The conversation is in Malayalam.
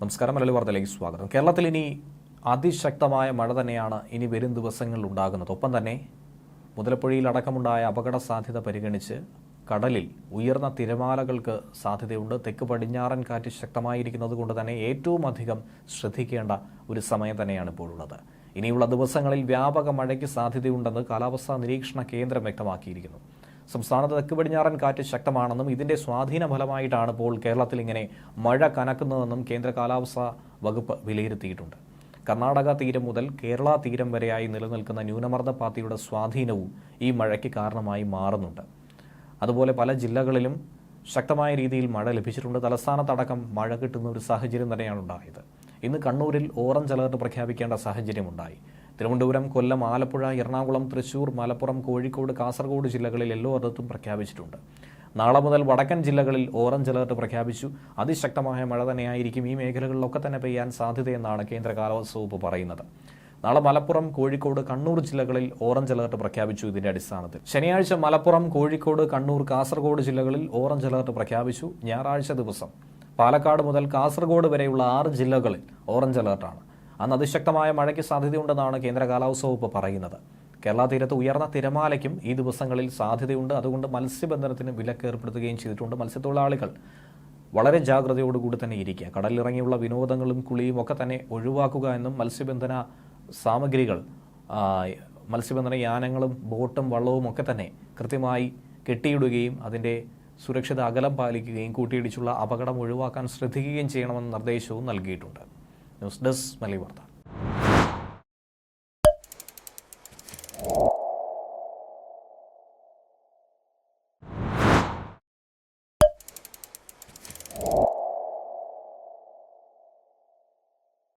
നമസ്കാരം. മലയാളി വാർത്തയിലേക്ക് സ്വാഗതം. കേരളത്തിൽ ഇനി അതിശക്തമായ മഴ തന്നെയാണ് ഇനി വരും ദിവസങ്ങളിൽ ഉണ്ടാകുന്നത്. ഒപ്പം തന്നെ മുതലപ്പുഴയിൽ അടക്കമുണ്ടായ അപകട സാധ്യത പരിഗണിച്ച് കടലിൽ ഉയർന്ന തിരമാലകൾക്ക് സാധ്യതയുണ്ട്. തെക്ക് പടിഞ്ഞാറൻ കാറ്റ് ശക്തമായിരിക്കുന്നത് കൊണ്ട് തന്നെ ഏറ്റവും അധികം ശ്രദ്ധിക്കേണ്ട ഒരു സമയം തന്നെയാണ് ഇപ്പോഴുള്ളത്. ഇനിയുള്ള ദിവസങ്ങളിൽ വ്യാപക മഴയ്ക്ക് സാധ്യതയുണ്ടെന്ന് കാലാവസ്ഥാ നിരീക്ഷണ കേന്ദ്രം വ്യക്തമാക്കിയിരിക്കുന്നു. സംസ്ഥാനത്ത് തെക്ക് പടിഞ്ഞാറൻ കാറ്റ് ശക്തമാണെന്നും ഇതിന്റെ സ്വാധീന ഫലമായിട്ടാണ് ഇപ്പോൾ കേരളത്തിൽ ഇങ്ങനെ മഴ കനക്കുന്നതെന്നും കേന്ദ്ര കാലാവസ്ഥാ വകുപ്പ് വിലയിരുത്തിയിട്ടുണ്ട്. കർണാടക തീരം മുതൽ കേരള തീരം വരെയായി നിലനിൽക്കുന്ന ന്യൂനമർദ്ദ പാത്തിയുടെ സ്വാധീനവും ഈ മഴയ്ക്ക് കാരണമായി മാറുന്നുണ്ട്. അതുപോലെ പല ജില്ലകളിലും ശക്തമായ രീതിയിൽ മഴ ലഭിച്ചിട്ടുണ്ട്. തലസ്ഥാനത്തടക്കം മഴ കിട്ടുന്ന ഒരു സാഹചര്യം തന്നെയാണ് ഉണ്ടായത്. ഇന്ന് കണ്ണൂരിൽ ഓറഞ്ച് അലർട്ട് പ്രഖ്യാപിക്കേണ്ട സാഹചര്യമുണ്ടായി. തിരുവനന്തപുരം, കൊല്ലം, ആലപ്പുഴ, എറണാകുളം, തൃശൂർ, മലപ്പുറം, കോഴിക്കോട്, കാസർഗോഡ് ജില്ലകളിൽ യെല്ലോ അലർട്ടും പ്രഖ്യാപിച്ചിട്ടുണ്ട്. നാളെ മുതൽ വടക്കൻ ജില്ലകളിൽ ഓറഞ്ച് അലർട്ട് പ്രഖ്യാപിച്ചു. അതിശക്തമായ മഴ തന്നെയായിരിക്കും ഈ മേഖലകളിലൊക്കെ തന്നെ പെയ്യാൻ സാധ്യതയെന്നാണ് കേന്ദ്ര കാലാവസ്ഥാ വകുപ്പ് പറയുന്നത്. നാളെ മലപ്പുറം, കോഴിക്കോട്, കണ്ണൂർ ജില്ലകളിൽ ഓറഞ്ച് അലർട്ട് പ്രഖ്യാപിച്ചു. ഇതിന്റെ അടിസ്ഥാനത്തിൽ ശനിയാഴ്ച മലപ്പുറം, കോഴിക്കോട്, കണ്ണൂർ, കാസർഗോഡ് ജില്ലകളിൽ ഓറഞ്ച് അലർട്ട് പ്രഖ്യാപിച്ചു. ഞായറാഴ്ച ദിവസം പാലക്കാട് മുതൽ കാസർഗോഡ് വരെയുള്ള 6 ജില്ലകളിൽ ഓറഞ്ച് അലർട്ടാണ്. അന്ന് അതിശക്തമായ മഴയ്ക്ക് സാധ്യതയുണ്ടെന്നാണ് കേന്ദ്ര കാലാവസ്ഥാ വകുപ്പ് പറയുന്നത്. കേരള തീരത്ത് ഉയർന്ന തിരമാലയ്ക്കും ഈ ദിവസങ്ങളിൽ സാധ്യതയുണ്ട്. അതുകൊണ്ട് മത്സ്യബന്ധനത്തിന് വിലക്ക് ഏർപ്പെടുത്തുകയും ചെയ്തിട്ടുണ്ട്. മത്സ്യത്തൊഴിലാളികൾ വളരെ ജാഗ്രതയോടുകൂടി തന്നെ ഇരിക്കുക. കടലിലിറങ്ങിയുള്ള വിനോദങ്ങളും കുളിയും ഒക്കെ തന്നെ ഒഴിവാക്കുക എന്നും മത്സ്യബന്ധന സാമഗ്രികൾ, മത്സ്യബന്ധന യാനങ്ങളും ബോട്ടും വള്ളവും ഒക്കെ തന്നെ കൃത്യമായി കെട്ടിയിടുകയും അതിൻ്റെ സുരക്ഷിത അകലം പാലിക്കുകയും കൂട്ടിയിടിച്ചുള്ള അപകടം ഒഴിവാക്കാൻ ശ്രദ്ധിക്കുകയും ചെയ്യണമെന്ന നിർദ്ദേശവും നൽകിയിട്ടുണ്ട്. ന്യൂസ് ഡെസ്ക് മലയാളി വാർത്ത.